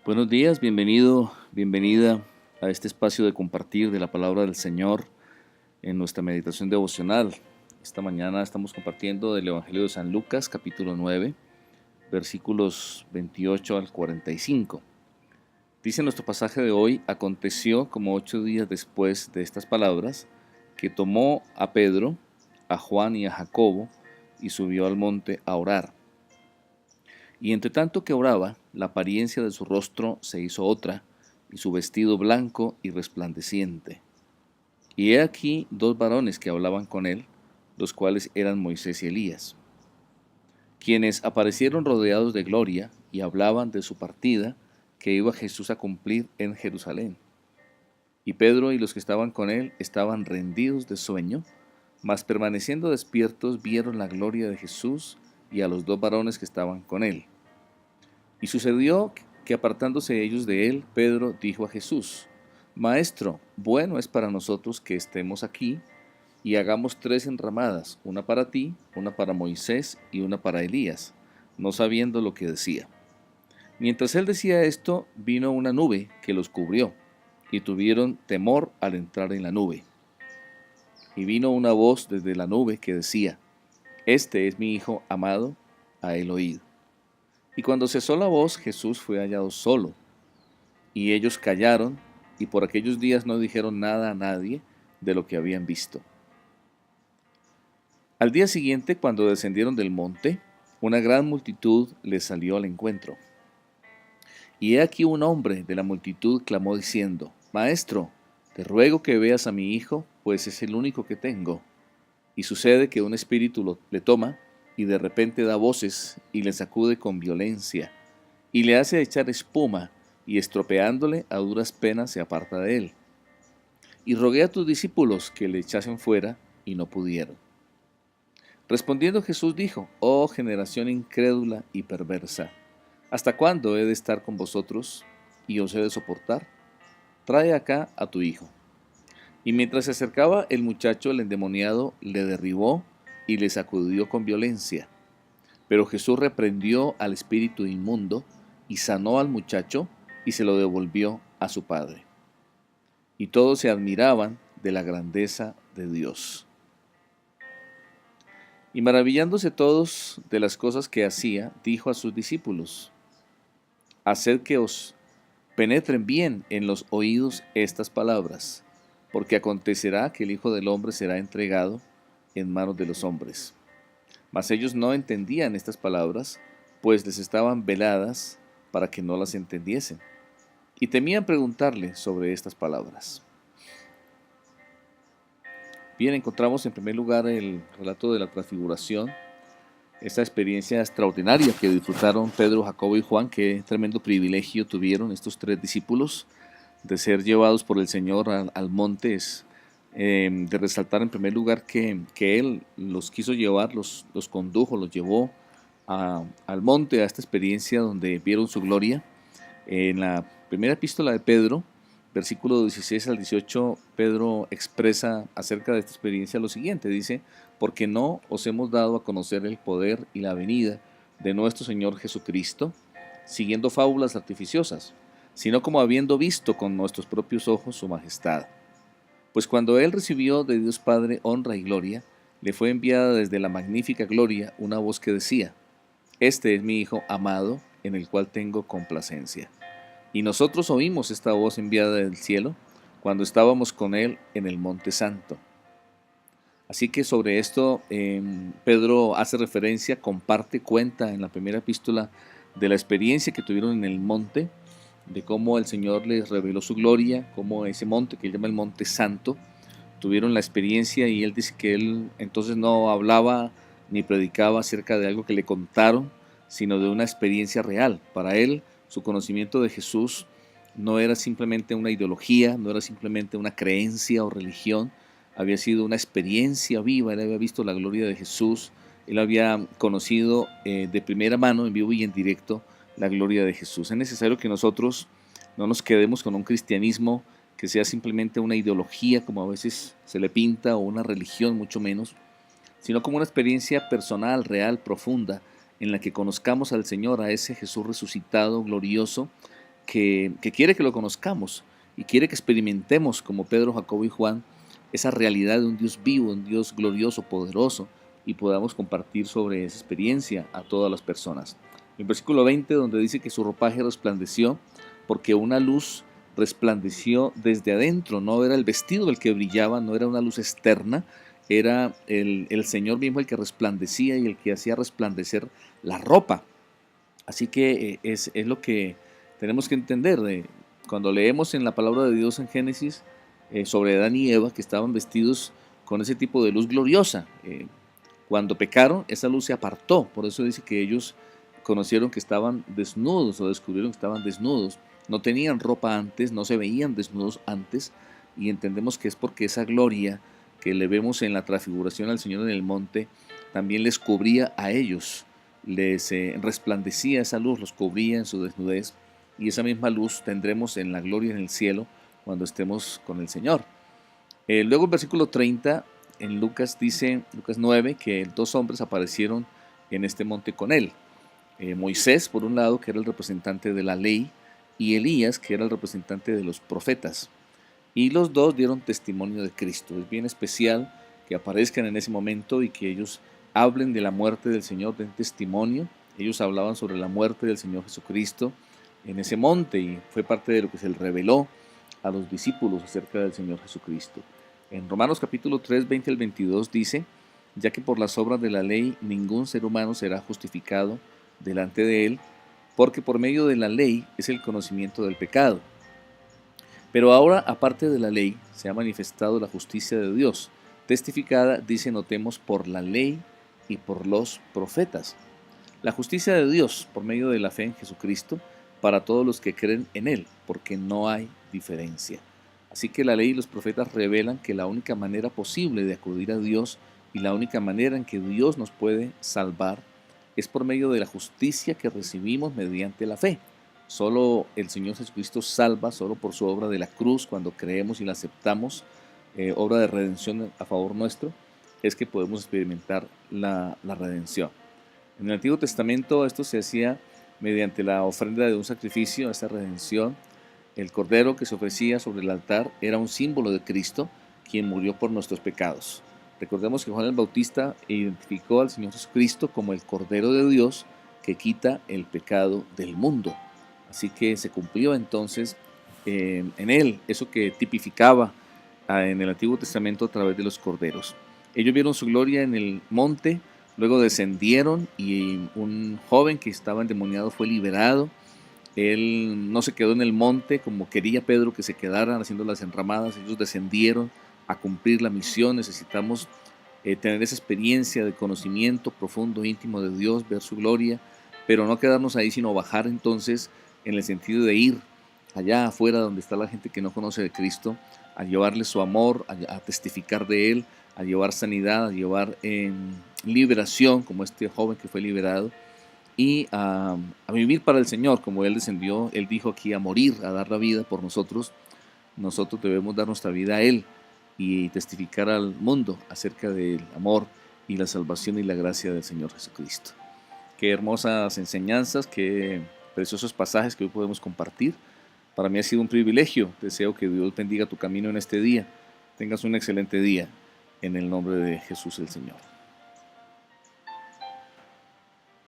Buenos días, bienvenido, bienvenida a este espacio de compartir de la palabra del Señor en nuestra meditación devocional. Esta mañana estamos compartiendo del Evangelio de San Lucas, capítulo 9, versículos 28 al 45. Dice nuestro pasaje de hoy: aconteció como 8 días después de estas palabras, que tomó a Pedro, a Juan y a Jacobo, y subió al monte a orar. Y entre tanto que oraba, la apariencia de su rostro se hizo otra, y su vestido blanco y resplandeciente. Y he aquí dos varones que hablaban con él, los cuales eran Moisés y Elías, quienes aparecieron rodeados de gloria y hablaban de su partida que iba Jesús a cumplir en Jerusalén. Y Pedro y los que estaban con él estaban rendidos de sueño, mas permaneciendo despiertos vieron la gloria de Jesús y a los dos varones que estaban con él. Y sucedió que apartándose ellos de él, Pedro dijo a Jesús: Maestro, bueno es para nosotros que estemos aquí, y hagamos 3 enramadas, una para ti, una para Moisés y una para Elías, no sabiendo lo que decía. Mientras él decía esto, vino una nube que los cubrió, y tuvieron temor al entrar en la nube. Y vino una voz desde la nube que decía: Este es mi Hijo amado, a él oíd. Y cuando cesó la voz, Jesús fue hallado solo, y ellos callaron, y por aquellos días no dijeron nada a nadie de lo que habían visto. Al día siguiente, cuando descendieron del monte, una gran multitud les salió al encuentro. Y he aquí un hombre de la multitud clamó diciendo: Maestro, te ruego que veas a mi hijo, pues es el único que tengo. Y sucede que un espíritu le toma, y de repente da voces, y le sacude con violencia, y le hace echar espuma, y estropeándole a duras penas se aparta de él. Y rogué a tus discípulos que le echasen fuera, y no pudieron. Respondiendo Jesús dijo: Oh generación incrédula y perversa, ¿hasta cuándo he de estar con vosotros y os he de soportar? Trae acá a tu hijo. Y mientras se acercaba el muchacho, el endemoniado le derribó y le sacudió con violencia. Pero Jesús reprendió al espíritu inmundo y sanó al muchacho y se lo devolvió a su padre. Y todos se admiraban de la grandeza de Dios. Y maravillándose todos de las cosas que hacía, dijo a sus discípulos: Haced que os penetren bien en los oídos estas palabras, porque acontecerá que el Hijo del Hombre será entregado en manos de los hombres. Mas ellos no entendían estas palabras, pues les estaban veladas para que no las entendiesen, y temían preguntarle sobre estas palabras. Bien, encontramos en primer lugar el relato de la transfiguración, esta experiencia extraordinaria que disfrutaron Pedro, Jacobo y Juan. Qué tremendo privilegio tuvieron estos 3 discípulos de ser llevados por el Señor al monte. De resaltar en primer lugar que Él los quiso llevar, los condujo, los llevó al monte, a esta experiencia donde vieron su gloria. En la primera epístola de Pedro, versículo 16 al 18, Pedro expresa acerca de esta experiencia lo siguiente: dice: porque no os hemos dado a conocer el poder y la venida de nuestro Señor Jesucristo, siguiendo fábulas artificiosas, sino como habiendo visto con nuestros propios ojos su majestad. Pues cuando él recibió de Dios Padre honra y gloria, le fue enviada desde la magnífica gloria una voz que decía: Este es mi Hijo amado, en el cual tengo complacencia. Y nosotros oímos esta voz enviada del cielo cuando estábamos con él en el Monte Santo. Así que sobre esto Pedro hace referencia, comparte, cuenta en la primera epístola de la experiencia que tuvieron en el monte, de cómo el Señor les reveló su gloria, cómo ese monte que él llama el Monte Santo, tuvieron la experiencia. Y él dice que él entonces no hablaba ni predicaba acerca de algo que le contaron, sino de una experiencia real. Para él, su conocimiento de Jesús no era simplemente una ideología, no era simplemente una creencia o religión, había sido una experiencia viva. Él había visto la gloria de Jesús, él había conocido de primera mano, en vivo y en directo, la gloria de Jesús. Es necesario que nosotros no nos quedemos con un cristianismo que sea simplemente una ideología, como a veces se le pinta, o una religión mucho menos, sino como una experiencia personal, real, profunda, en la que conozcamos al Señor, a ese Jesús resucitado, glorioso, que quiere que lo conozcamos y quiere que experimentemos como Pedro, Jacobo y Juan esa realidad de un Dios vivo, un Dios glorioso, poderoso, y podamos compartir sobre esa experiencia a todas las personas. El versículo 20, donde dice que su ropaje resplandeció porque una luz resplandeció desde adentro, no era el vestido el que brillaba, no era una luz externa, era el Señor mismo el que resplandecía y el que hacía resplandecer la ropa. Así que es lo que tenemos que entender. Cuando leemos en la palabra de Dios en Génesis sobre Adán y Eva, que estaban vestidos con ese tipo de luz gloriosa, cuando pecaron, esa luz se apartó. Por eso dice que ellos conocieron que estaban desnudos o descubrieron que estaban desnudos. No tenían ropa antes, no se veían desnudos antes, y entendemos que es porque esa gloria que le vemos en la transfiguración al Señor en el monte también les cubría a ellos, les resplandecía esa luz, los cubría en su desnudez, y esa misma luz tendremos en la gloria en el cielo cuando estemos con el Señor. Luego el versículo 30 en Lucas dice, Lucas 9, que dos hombres aparecieron en este monte con él. Moisés, por un lado, que era el representante de la ley, y Elías, que era el representante de los profetas. Y los dos dieron testimonio de Cristo. Es bien especial que aparezcan en ese momento y que ellos hablen de la muerte del Señor, den testimonio. Ellos hablaban sobre la muerte del Señor Jesucristo en ese monte y fue parte de lo que se le reveló a los discípulos acerca del Señor Jesucristo. En Romanos capítulo 3, 20 al 22 dice, ya que por las obras de la ley ningún ser humano será justificado delante de él, porque por medio de la ley es el conocimiento del pecado. Pero ahora, aparte de la ley, se ha manifestado la justicia de Dios, testificada, dice, notemos, por la ley y por los profetas. La justicia de Dios por medio de la fe en Jesucristo para todos los que creen en Él, porque no hay diferencia. Así que la ley y los profetas revelan que la única manera posible de acudir a Dios y la única manera en que Dios nos puede salvar es por medio de la justicia que recibimos mediante la fe. Solo el Señor Jesucristo salva, solo por su obra de la cruz, cuando creemos y la aceptamos, obra de redención a favor nuestro, es que podemos experimentar la redención. En el Antiguo Testamento esto se hacía mediante la ofrenda de un sacrificio, esa redención. El cordero que se ofrecía sobre el altar era un símbolo de Cristo, quien murió por nuestros pecados. Recordemos que Juan el Bautista identificó al Señor Jesucristo como el Cordero de Dios que quita el pecado del mundo. Así que se cumplió entonces en él eso que tipificaba en el Antiguo Testamento a través de los corderos. Ellos vieron su gloria en el monte, luego descendieron y un joven que estaba endemoniado fue liberado. Él no se quedó en el monte como quería Pedro que se quedaran haciendo las enramadas. Ellos descendieron a cumplir la misión. Necesitamos tener esa experiencia de conocimiento profundo, íntimo de Dios, ver su gloria, pero no quedarnos ahí, sino bajar entonces en el sentido de ir allá afuera donde está la gente que no conoce de Cristo, a llevarle su amor, a testificar de Él, a llevar sanidad, a llevar liberación, como este joven que fue liberado, y a vivir para el Señor, como Él descendió, Él dijo aquí a morir, a dar la vida por nosotros. Nosotros debemos dar nuestra vida a Él y testificar al mundo acerca del amor y la salvación y la gracia del Señor Jesucristo. Qué hermosas enseñanzas, qué preciosos pasajes que hoy podemos compartir. Para mí ha sido un privilegio. Deseo que Dios bendiga tu camino en este día. Tengas un excelente día en el nombre de Jesús el Señor.